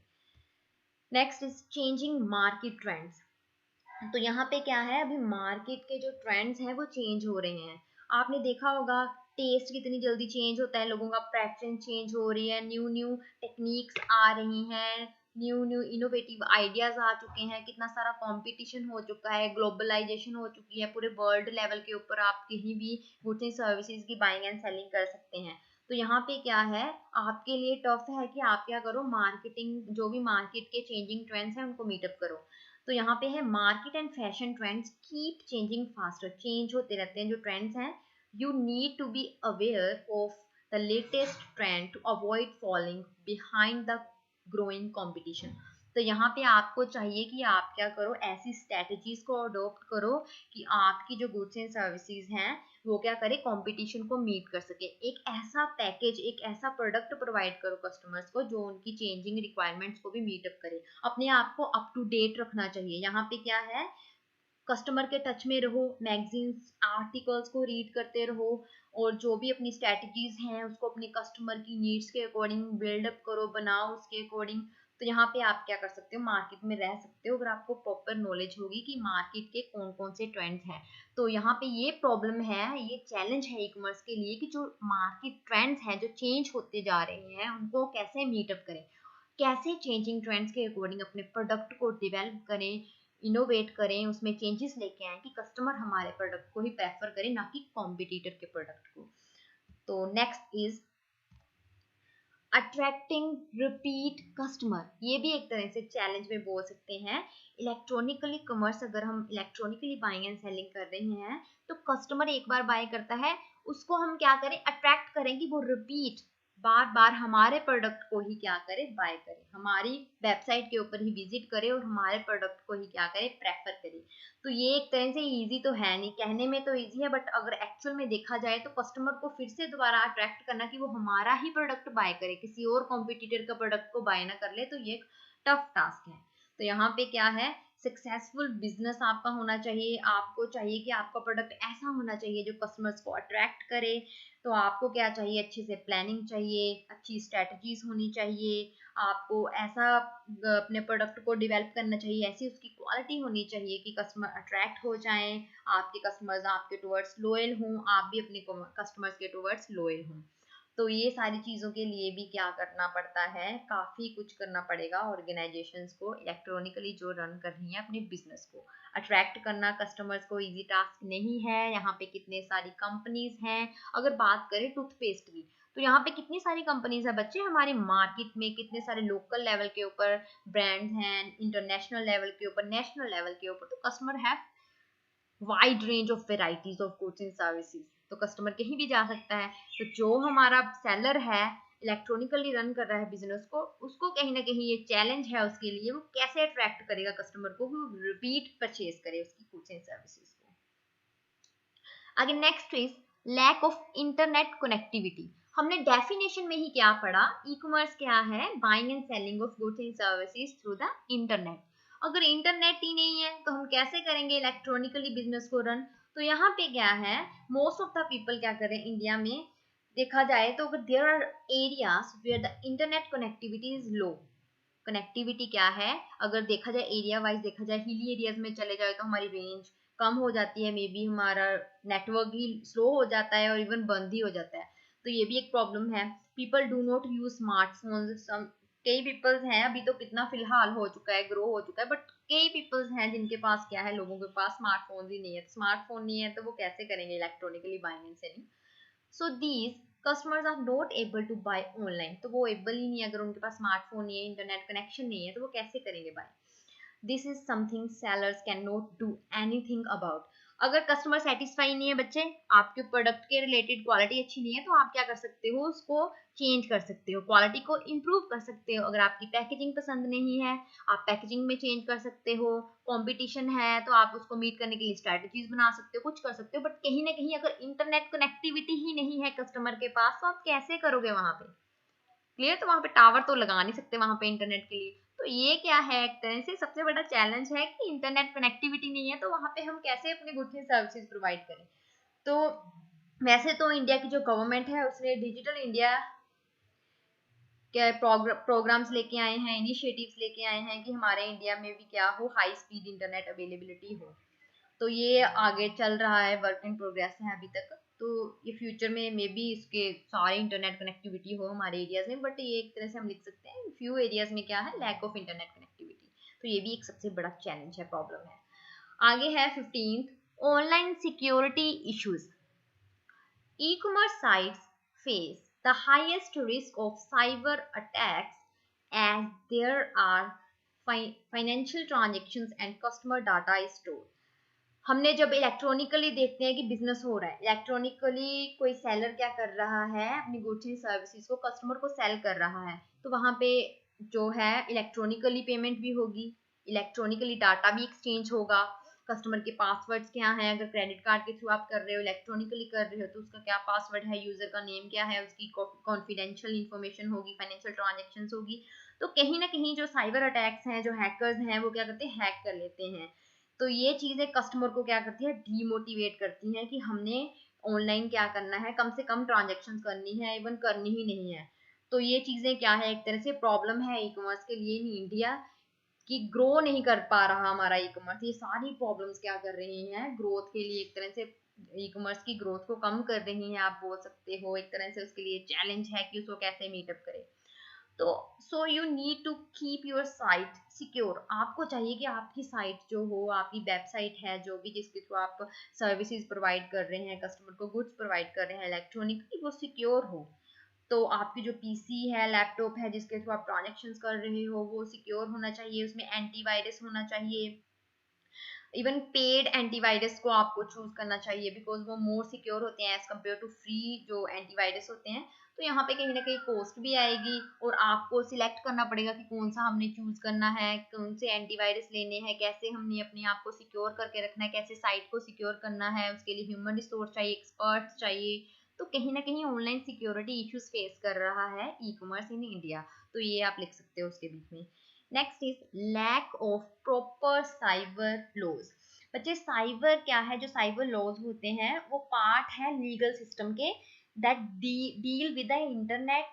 Next is changing market trends. तो यहाँ पे क्या है, अभी मार्केट के जो ट्रेंड्स हैं वो चेंज हो रहे हैं। आपने देखा होगा टेस्ट कितनी जल्दी चेंज होता है, लोगों का प्रेफरेंस चेंज हो रही है, न्यू न्यू टेक्निक्स आ रही हैं, न्यू न्यू इनोवेटिव आइडियाज आ चुके हैं, कितना सारा कंपटीशन हो चुका है, ग्लोबलाइजेशन हो चुकी है, पूरे वर्ल्ड लेवल के ऊपर आप कहीं भी गुड्स एंड सर्विसेज की बाइंग एंड सेलिंग कर सकते हैं। तो यहाँ पे क्या है, आपके लिए टफ है कि आप क्या करो, मार्केटिंग जो भी मार्केट के चेंजिंग ट्रेंड्स हैं उनको मीटअप करो। तो यहाँ पे है market and fashion trends keep changing faster, change होते रहते हैं जो ट्रेंड्स हैं, you need to be aware of the latest trend to avoid falling behind the growing competition. तो यहाँ पे आपको चाहिए कि आप क्या करो, ऐसी स्ट्रेटजीज को अडोप्ट करो कि आपकी जो गुड्स एंड सर्विसेज हैं वो क्या करे, कंपटीशन को मीट कर सके। एक ऐसा पैकेज, एक ऐसा प्रोडक्ट प्रोवाइड करो कस्टमर्स को जो उनकी चेंजिंग रिक्वायरमेंट्स को भी मीट अप करे। अपने आप को अप टू डेट रखना चाहिए। यहाँ पे क्या है, कस्टमर के टच में रहो, मैगजीन्स आर्टिकल्स को रीड करते रहो, और जो भी अपनी स्ट्रेटजीज हैं उसको अपने कस्टमर की नीड्स के अकॉर्डिंग बिल्डअप करो, बनाओ उसके अकॉर्डिंग। तो यहाँ पे आप क्या कर सकते हो, मार्केट में रह सकते हो अगर आपको प्रॉपर नॉलेज होगी कि मार्केट के कौन कौन से ट्रेंड्स हैं। तो यहाँ पे ये प्रॉब्लम है, ये चैलेंज है ई कॉमर्स के लिए कि जो मार्केट ट्रेंड्स हैं जो चेंज होते जा रहे हैं उनको कैसे मीटअप करें, कैसे चेंजिंग ट्रेंड्स के अकॉर्डिंग अपने प्रोडक्ट को डेवलप करें, इनोवेट करें, उसमें चेंजेस लेके आए कि कस्टमर हमारे प्रोडक्ट को ही प्रेफर करे, ना कि कॉम्पिटिटर के प्रोडक्ट को। तो next is attracting repeat customer. ये भी एक तरह से चैलेंज में बोल सकते हैं। इलेक्ट्रॉनिकली कॉमर्स, अगर हम इलेक्ट्रॉनिकली बाइंग एंड सेलिंग कर रहे हैं तो कस्टमर एक बार बाय करता है, उसको हम क्या करें, अट्रैक्ट करें कि वो रिपीट बार बार हमारे प्रोडक्ट को ही क्या करे, बाय करे, हमारी वेबसाइट के ऊपर ही विजिट करे और हमारे प्रोडक्ट को ही क्या करे, प्रेफर करे। तो ये एक तरह से इजी तो है नहीं, कहने में तो इजी है, बट अगर एक्चुअल में देखा जाए तो कस्टमर को फिर से दोबारा अट्रैक्ट करना कि वो हमारा ही प्रोडक्ट बाय करे, किसी और कॉम्पिटिटर का प्रोडक्ट को बाय ना कर ले, तो ये एक टफ टास्क है। तो यहाँ पे क्या है, सक्सेसफुल बिजनेस आपका होना चाहिए। आपको चाहिए कि आपका प्रोडक्ट ऐसा होना चाहिए जो कस्टमर्स को अट्रैक्ट करे। तो आपको क्या चाहिए, अच्छे से प्लानिंग चाहिए, अच्छी स्ट्रेटजीज होनी चाहिए, आपको ऐसा अपने प्रोडक्ट को डेवलप करना चाहिए, ऐसी उसकी क्वालिटी होनी चाहिए कि कस्टमर अट्रैक्ट हो जाएं, आपके कस्टमर्स आपके टुवर्ड्स लॉयल हों, आप भी अपने कस्टमर्स के टुवर्ड्स लॉयल हों। तो ये सारी चीज़ों के लिए भी क्या करना पड़ता है, काफ़ी कुछ करना पड़ेगा ऑर्गेनाइजेशंस को, इलेक्ट्रॉनिकली जो रन कर रही हैं अपने बिजनेस को। अट्रैक्ट करना कस्टमर्स को इजी टास्क नहीं है। यहाँ पे कितने सारी कंपनीज हैं, अगर बात करें टूथपेस्ट की तो यहाँ पे कितनी सारी कंपनीज है बच्चे हमारे मार्केट में, कितने सारे लोकल लेवल के ऊपर ब्रांड्स हैं, इंटरनेशनल लेवल के ऊपर, नेशनल लेवल के ऊपर। तो customer have wide range of varieties of goods and services, तो कस्टमर कहीं भी जा सकता है। तो जो हमारा सेलर है, इलेक्ट्रॉनिकली रन कर रहा है बिजनेस को, उसको कहीं ना कहीं ये चैलेंज है उसके लिए, वो कैसे अट्रैक्ट करेगा कस्टमर को, वो रिपीट परचेज करे उसकी गुड्स एंड सर्विसेज को। आगे next is lack of internet connectivity. हमने डेफिनेशन में ही क्या पढ़ा, ई कॉमर्स क्या है, buying and selling of goods and services through the internet. अगर इंटरनेट ही नहीं है तो हम कैसे करेंगे इलेक्ट्रॉनिकली बिजनेस को रन। तो यहाँ पे क्या है, मोस्ट ऑफ द पीपल क्या करें इंडिया में देखा जाए तो there are areas where the internet connectivity is low. Connectivity क्या है, अगर देखा जाए एरिया वाइज देखा जाए, हिली एरियाज में चले जाए तो हमारी रेंज कम हो जाती है, मे बी हमारा नेटवर्क ही स्लो हो जाता है और इवन बंद ही हो जाता है। तो ये भी एक प्रॉब्लम है। People do not use smartphones. कई पीपल्स हैं, अभी तो कितना फिलहाल हो चुका है, ग्रो हो चुका है, बट कई पीपल्स हैं जिनके पास क्या है, लोगों के पास स्मार्टफोन ही नहीं है। स्मार्टफोन नहीं है तो वो कैसे करेंगे electronically buying and selling. So these customers are not able to buy online. तो वो एबल ही नहीं है, अगर उनके पास स्मार्टफोन नहीं है, इंटरनेट कनेक्शन नहीं है, तो वो कैसे करेंगे buy. This is something sellers can not do anything about. अगर कस्टमर सेटिस्फाई नहीं है बच्चे, आपके प्रोडक्ट के रिलेटेड क्वालिटी अच्छी नहीं है, तो आप क्या कर सकते हो, उसको चेंज कर सकते हो, क्वालिटी को इम्प्रूव कर सकते हो। अगर आपकी पैकेजिंग पसंद नहीं है, आप पैकेजिंग में चेंज कर सकते हो। कंपटीशन है तो आप उसको मीट करने के लिए स्ट्रैटेजीज बना सकते हो, कुछ कर सकते हो। बट कहीं ना कहीं अगर इंटरनेट कनेक्टिविटी ही नहीं है कस्टमर के पास, तो आप कैसे करोगे वहां पे, क्लियर। तो वहां पे टावर तो लगा नहीं सकते वहां पे इंटरनेट के लिए। तो ये क्या है, एक तरह से सबसे बड़ा चैलेंज है कि इंटरनेट कनेक्टिविटी नहीं है, तो वहां पे हम कैसे अपने गुड्स एंड सर्विसेज प्रोवाइड करें। तो वैसे तो इंडिया की जो गवर्नमेंट है उसने डिजिटल इंडिया के प्रोग्राम्स लेके आए हैं, इनिशिएटिव्स लेके आए हैं कि हमारे इंडिया में भी क्या हो, हाई स्पीड इंटरनेट अवेलेबिलिटी हो। तो ये आगे चल रहा है, वर्क इन प्रोग्रेस है अभी तक। तो ये फ्यूचर में मे बी इसके सारे इंटरनेट कनेक्टिविटी हो हमारे एरियाज में, बट ये एक तरह से हम लिख सकते हैं फ्यू एरियाज में क्या है, लैक ऑफ इंटरनेट कनेक्टिविटी। तो ये भी एक सबसे बड़ा चैलेंज है, प्रॉब्लम है। आगे है 15th, online security issues. E-commerce sites face the highest risk of cyber attacks as there are financial transactions and customer data is stored. हमने जब इलेक्ट्रॉनिकली देखते हैं कि बिजनेस हो रहा है, इलेक्ट्रॉनिकली कोई सेलर क्या कर रहा है, अपनी गुड्स एंड सर्विसेज को कस्टमर को सेल कर रहा है, तो वहां पे जो है इलेक्ट्रॉनिकली पेमेंट भी होगी, इलेक्ट्रॉनिकली डाटा भी एक्सचेंज होगा, कस्टमर के पासवर्ड्स क्या हैं, अगर क्रेडिट कार्ड के थ्रू आप कर रहे हो, इलेक्ट्रॉनिकली कर रहे हो, तो उसका क्या पासवर्ड है, यूजर का नेम क्या है, उसकी कॉन्फिडेंशियल इंफॉर्मेशन होगी, फाइनेंशियल ट्रांजेक्शन होगी। तो कहीं ना कहीं जो साइबर अटैक्स हैं, जो हैकर्स हैं, वो क्या करते हैं, हैक कर लेते हैं। तो ये चीजें कस्टमर को क्या करती है, डीमोटिवेट करती हैं कि हमने ऑनलाइन क्या करना है, कम से कम ट्रांजेक्शन करनी है, इवन करनी ही नहीं है। तो ये चीजें क्या है, एक तरह से प्रॉब्लम है ई कॉमर्स के लिए इन इंडिया, कि ग्रो नहीं कर पा रहा हमारा ई कॉमर्स। ये सारी प्रॉब्लम्स क्या कर रही हैं, ग्रोथ के लिए एक तरह से ई कॉमर्स की ग्रोथ को कम कर रही हैं, आप बोल सकते हो। एक तरह से उसके लिए चैलेंज है कि उसको कैसे मीटअप करें। तो so you need to keep your site secure. आपको चाहिए कि आपकी साइट जो हो, आपकी वेबसाइट है जो भी, जिसके थ्रू आप सर्विसेज प्रोवाइड कर रहे हैं, कस्टमर को गुड्स प्रोवाइड कर रहे हैं इलेक्ट्रॉनिकली, वो सिक्योर हो। तो आपकी जो पीसी है, लैपटॉप है, जिसके थ्रू आप ट्रांजेक्शन कर रहे हो, वो सिक्योर होना चाहिए, उसमें एंटीवायरस होना चाहिए। इवन पेड एंटीवायरस को आपको चूज करना चाहिए, बिकॉज वो मोर सिक्योर होते हैं एज कम्पेयर टू फ्री जो एंटीवायरस होते हैं। तो यहाँ पे कहीं ना कहीं कॉस्ट भी आएगी, और आपको सिलेक्ट करना पड़ेगा कि कौन सा हमने चूज करना है, कौन से एंटीवायरस लेने हैं, कैसे हमने अपने आप को सिक्योर करके रखना है, कैसे साइट को सिक्योर करना है, उसके लिए ह्यूमन रिसोर्स चाहिए, एक्सपर्ट्स चाहिए। तो कहीं ना कहीं ऑनलाइन सिक्योरिटी इश्यूज फेस कर रहा है ई कॉमर्स इन इंडिया। तो ये आप लिख सकते हो उसके बीच में। Next is lack of proper cyber laws. बच्चे साइबर क्या है, जो साइबर लॉज होते हैं वो पार्ट है लीगल सिस्टम के, that deal with the internet,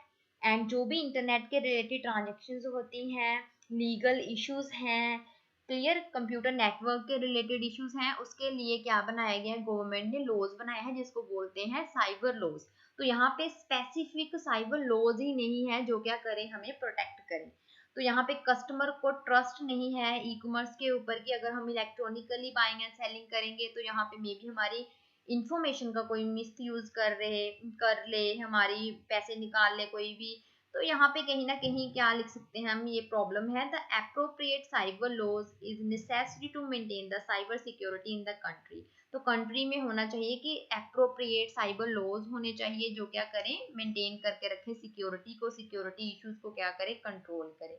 and जो भी इंटरनेट के रिलेटेड ट्रांजेक्शन होती हैं, लीगल इश्यूज हैं, क्लियर कंप्यूटर नेटवर्क के रिलेटेड इश्यूज हैं, उसके लिए क्या बनाया गया है, गवर्नमेंट ने लॉज बनाया है जिसको बोलते हैं साइबर लॉज। तो यहाँ पे स्पेसिफिक साइबर लॉज ही नहीं है जो क्या करें, हमें प्रोटेक्ट करें। तो यहाँ पे कस्टमर को ट्रस्ट नहीं है ई कॉमर्स के ऊपर, कि अगर हम इलेक्ट्रॉनिकली बाइंग एंड सेलिंग करेंगे तो यहाँ पे मे बी हमारी इंफॉर्मेशन का कोई मिस यूज कर ले, हमारी पैसे निकाल ले कोई भी। तो यहाँ पे कहीं ना कहीं क्या लिख सकते हैं हम, ये प्रॉब्लम है। The appropriate cyber laws is necessary to maintain the cyber security in the country. तो कंट्री में होना चाहिए कि एप्रोप्रिएट साइबर लॉज होने चाहिए जो क्या करें, मेंटेन करके रखें सिक्योरिटी को, सिक्योरिटी इश्यूज को क्या करें, कंट्रोल करें।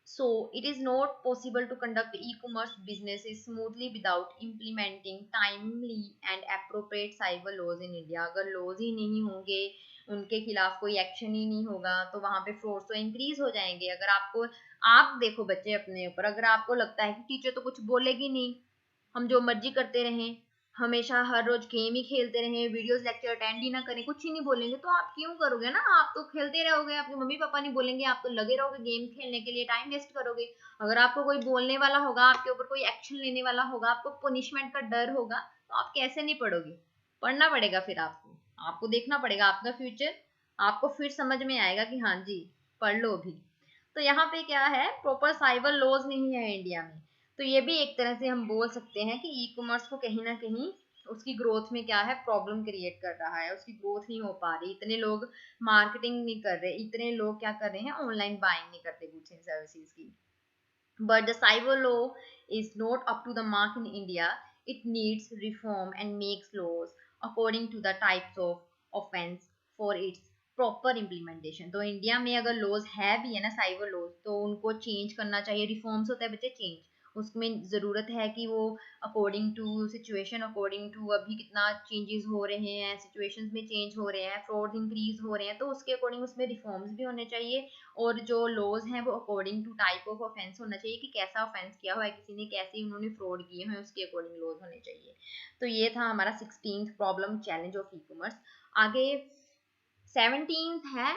So it is not possible to conduct e-commerce businesses smoothly without implementing timely and appropriate cyber laws in India। अगर laws ही नहीं होंगे, उनके खिलाफ कोई एक्शन ही नहीं होगा, तो वहां पे फ्रॉड तो इंक्रीज हो जाएंगे। अगर आपको, आप देखो बच्चे अपने ऊपर, अगर आपको लगता है कि टीचर तो कुछ बोलेगी नहीं, हम जो मर्जी करते रहें, हमेशा हर रोज गेम ही खेलते रहें, वीडियोस लेक्चर अटेंड ही ना करें, कुछ ही नहीं बोलेंगे, तो आप क्यों करोगे ना, आप तो खेलते रहोगे, आपके मम्मी पापा नहीं बोलेंगे, आप तो लगे रहोगे गेम खेलने के लिए, टाइम वेस्ट करोगे। अगर आपको कोई बोलने वाला होगा, आपके ऊपर कोई एक्शन लेने वाला होगा, आपको पनिशमेंट का डर होगा, तो आप कैसे नहीं पढ़ोगे, पढ़ना पड़ेगा। फिर आपको आपको देखना पड़ेगा आपका फ्यूचर, आपको फिर समझ में आएगा कि हाँ जी पढ़ लो भी। तो यहाँ पे क्या है, प्रॉपर साइबर लॉज नहीं है इंडिया में। तो ये भी एक तरह से हम बोल सकते हैं कि ई कॉमर्स को कहीं ना कहीं उसकी ग्रोथ में क्या है, प्रॉब्लम क्रिएट कर रहा है, उसकी ग्रोथ नहीं हो पा रही, इतने लोग मार्केटिंग नहीं कर रहे, इतने लोग क्या कर रहे हैं, ऑनलाइन बाइंग नहीं करते गुड्स एंड सर्विसेज की। But the cyber law is not up to the mark in India. It needs reform and makes laws according to the types of offense for its proper implementation. तो India में अगर laws है भी है ना cyber laws, तो उनको change करना चाहिए। रिफॉर्म्स होता है बच्चे चेंज, उसमें ज़रूरत है कि वो according to situation, according to अभी कितना चेंजेस हो रहे हैं, सिचुएशंस में चेंज हो रहे हैं, फ्रॉड इंक्रीज हो रहे हैं, तो उसके अकॉर्डिंग उसमें रिफॉर्म्स भी होने चाहिए। और जो लॉज हैं वो according to type of offence होना चाहिए, कि कैसा ऑफेंस किया हुआ है किसी ने, कैसे उन्होंने फ्रॉड किए हैं, उसके अकॉर्डिंग लॉज होने चाहिए। तो ये था हमारा 16th problem challenge of e commerce. आगे 17th है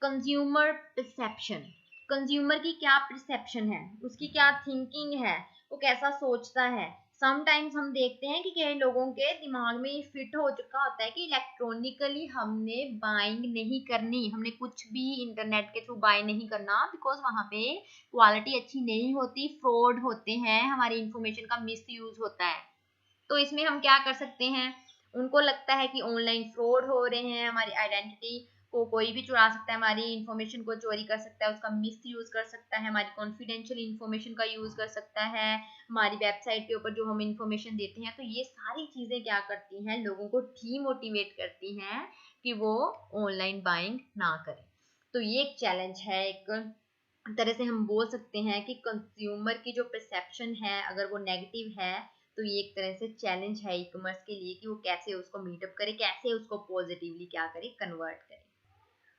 कंज्यूमर परसेप्शन। कंज्यूमर की क्या परसेप्शन है, उसकी क्या थिंकिंग है, वो कैसा सोचता है। समटाइम्स हम देखते हैं कि कई लोगों के दिमाग में ये फिट हो चुका होता है कि इलेक्ट्रॉनिकली हमने बाइंग नहीं करनी, हमने कुछ भी इंटरनेट के थ्रू बाय नहीं करना, बिकॉज वहां पे क्वालिटी अच्छी नहीं होती, फ्रॉड होते हैं, हमारी इंफॉर्मेशन का मिस यूज होता है। तो इसमें हम क्या कर सकते हैं, उनको लगता है कि ऑनलाइन फ्रॉड हो रहे हैं, हमारी आइडेंटिटी को कोई भी चुरा सकता है, हमारी इंफॉर्मेशन को चोरी कर सकता है, उसका मिस यूज कर सकता है, हमारी कॉन्फिडेंशियल इंफॉर्मेशन का यूज कर सकता है, हमारी वेबसाइट के ऊपर जो हम इंफॉर्मेशन देते हैं। तो ये सारी चीजें क्या करती हैं, लोगों को डीमोटिवेट करती हैं कि वो ऑनलाइन बाइंग ना करें। तो ये एक चैलेंज है, एक तरह से हम बोल सकते हैं कि कंज्यूमर की जो परसेप्शन है अगर वो नेगेटिव है, तो ये एक तरह से चैलेंज है ई कॉमर्स के लिए कि वो कैसे उसको मीटअप करे, कैसे उसको पॉजिटिवली क्या करे, कन्वर्ट करे।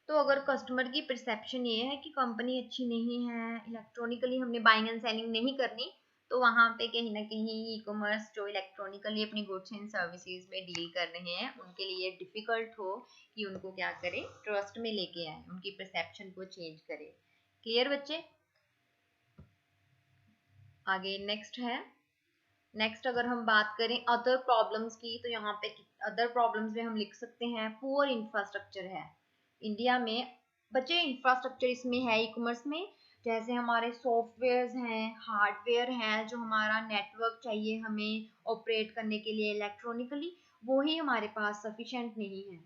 तो अगर कस्टमर की परसेप्शन ये है कि कंपनी अच्छी नहीं है, इलेक्ट्रॉनिकली हमने बाइंग एंड सेलिंग नहीं करनी, तो वहां पे कहीं ना कहीं ई कॉमर्स जो इलेक्ट्रॉनिकली अपनी गुड्स एंड सर्विसेज में डील कर रहे हैं उनके लिए डिफिकल्ट हो कि उनको क्या करे, ट्रस्ट में लेके आए, उनकी परसेप्शन को चेंज करे। क्लियर बच्चे? आगे नेक्स्ट है, नेक्स्ट अगर हम बात करें अदर प्रॉब्लम्स की, तो यहाँ पे अदर प्रॉब्लम्स में हम लिख सकते हैं पुअर इंफ्रास्ट्रक्चर है इंडिया में। बच्चे इंफ्रास्ट्रक्चर इसमें है ई कॉमर्स में, जैसे हमारे सॉफ्टवेयर हैं, हार्डवेयर हैं, जो हमारा नेटवर्क चाहिए हमें ऑपरेट करने के लिए इलेक्ट्रॉनिकली, वो ही हमारे पास सफिशेंट नहीं है,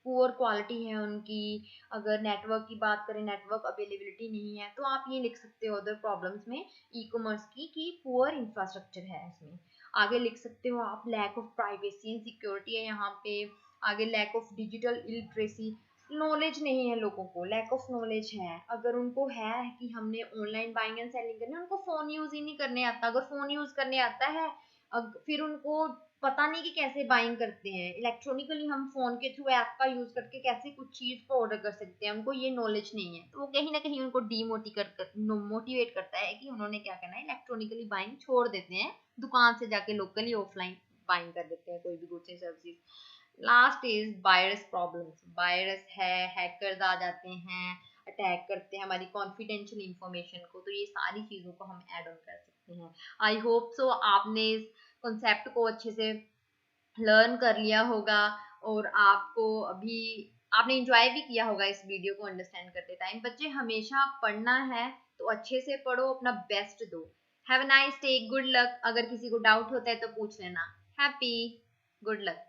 पुअर क्वालिटी है उनकी। अगर नेटवर्क की बात करें, नेटवर्क अवेलेबिलिटी नहीं है, तो आप ये लिख सकते हो अदर प्रॉब्लम्स में ई कॉमर्स की कि पुअर इंफ्रास्ट्रक्चर है इसमें। आगे लिख सकते हो आप lack of privacy and security है यहाँ पे। आगे lack of digital illiteracy, knowledge नहीं है लोगों को, लैक ऑफ नॉलेज है। अगर उनको है कि हमने ऑनलाइन बाइंग एंड सेलिंग करनी है, उनको फोन यूज ही नहीं करने आता। अगर फोन यूज करने आता है फिर उनको पता नहीं कि कैसे बाइंग करते हैं इलेक्ट्रॉनिकली, हम फोन के थ्रू ऐप का यूज करके कैसे कुछ चीज को ऑर्डर कर सकते हैं, उनको ये नॉलेज नहीं है। तो वो कहीं ना कहीं उनको मोटिवेट करता है कि उन्होंने क्या करना है, इलेक्ट्रॉनिकली बाइंग छोड़ देते हैं, दुकान से जाके लोकली ऑफलाइन बाइंग कर देते हैं कोई भी goods and services. Last is virus problems, virus है, हैकर्स आ जाते हैं, अटैक करते हैं हमारी कॉन्फिडेंशियल इंफॉर्मेशन को। तो ये सारी चीजों को हम ऐड ऑन कर सकते हैं। आई होप सो आपने इस कॉन्सेप्ट को अच्छे से लर्न कर लिया होगा, और आपको अभी आपने इंजॉय भी किया होगा इस वीडियो को अंडरस्टैंड करते टाइम। बच्चे हमेशा पढ़ना है तो अच्छे से पढ़ो, अपना बेस्ट दो। Have a nice day, good luck. अगर किसी को डाउट होता है तो पूछ लेना। Happy, good luck.